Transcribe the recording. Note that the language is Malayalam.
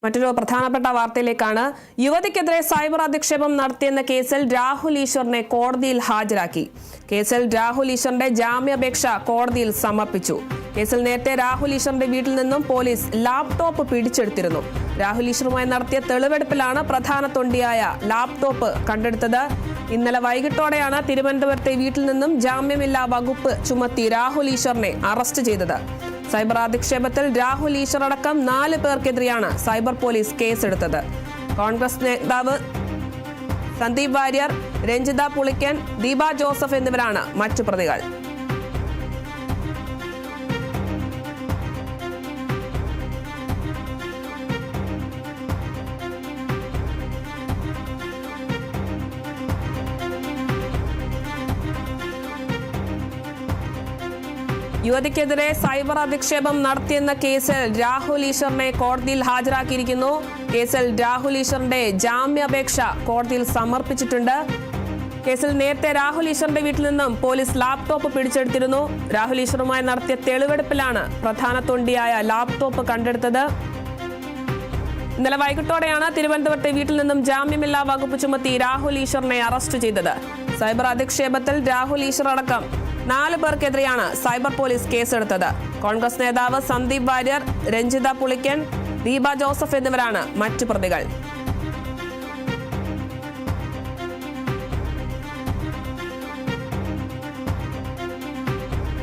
മറ്റൊരു പ്രധാനപ്പെട്ട വാർത്തയിലേക്കാണ്. യുവതിക്കെതിരെ സൈബർ അധിക്ഷേപം നടത്തിയെന്ന കേസിൽ രാഹുൽ ഈശ്വറിനെ കോടതിയിൽ ഹാജരാക്കി. കേസിൽ രാഹുൽ ഈശ്വറിന്റെ ജാമ്യാപേക്ഷ കോടതിയിൽ സമർപ്പിച്ചു. കേസിൽ നേരത്തെ രാഹുൽ ഈശ്വറിന്റെ വീട്ടിൽ നിന്നും പോലീസ് ലാപ്ടോപ്പ് പിടിച്ചെടുത്തിരുന്നു. രാഹുൽ ഈശ്വറുമായി നടത്തിയ തെളിവെടുപ്പിലാണ് പ്രധാന തൊണ്ടിയായ ലാപ്ടോപ്പ് കണ്ടെടുത്തത്. ഇന്നലെ വൈകിട്ടോടെയാണ് തിരുവനന്തപുരത്തെ വീട്ടിൽ നിന്നും ജാമ്യമില്ലാ വകുപ്പ് ചുമത്തി രാഹുൽ ഈശ്വറിനെ അറസ്റ്റ് ചെയ്തത്. സൈബർ അധിക്ഷേപത്തിൽ രാഹുൽ ഈശ്വർ അടക്കം 4 പേർക്കെതിരെയാണ് സൈബർ പോലീസ് കേസെടുത്തത്. കോൺഗ്രസ് നേതാവ് സന്ദീപ് വാര്യർ, രഞ്ജിത പുളിക്കൻ, ദീപ ജോസഫ് എന്നിവരാണ് മറ്റു പ്രതികൾ. യുവതിക്കെതിരെ സൈബർ അധിക്ഷേപം നടത്തിയെന്ന കേസിൽ രാഹുൽ ഈശ്വറിനെ കോടതിയിൽ ഹാജരാക്കിയിരിക്കുന്നു. കേസിൽ രാഹുൽ ഈശ്വറിന്റെ ജാമ്യാപേക്ഷ കോടതിയിൽ സമർപ്പിച്ചിട്ടുണ്ട്. കേസിൽ നേരത്തെ രാഹുൽ ഈശ്വറിന്റെ വീട്ടിൽ നിന്നും പോലീസ് ലാപ്ടോപ്പ് പിടിച്ചെടുത്തിരുന്നു. രാഹുൽ ഈശ്വറുമായി നടത്തിയ തെളിവെടുപ്പിലാണ് പ്രധാന തൊണ്ടിയായ ലാപ്ടോപ്പ് കണ്ടെടുത്തത്. ഇന്നലെ വൈകിട്ടോടെയാണ് തിരുവനന്തപുരത്തെ വീട്ടിൽ നിന്നും ജാമ്യമില്ലാ വകുപ്പ് ചുമത്തി രാഹുൽ ഈശ്വറിനെ അറസ്റ്റ് ചെയ്തത്. സൈബർ അധിക്ഷേപത്തിൽ രാഹുൽ ഈശ്വർ അടക്കം 4 പേർക്കെതിരെയാണ് സൈബർ പോലീസ് കേസെടുത്തത്. കോൺഗ്രസ് നേതാവ് സന്ദീപ് വാര്യർ, രഞ്ജിത പുളിക്കൻ, ദീപ ജോസഫ് എന്നിവരാണ് മറ്റു പ്രതികൾ.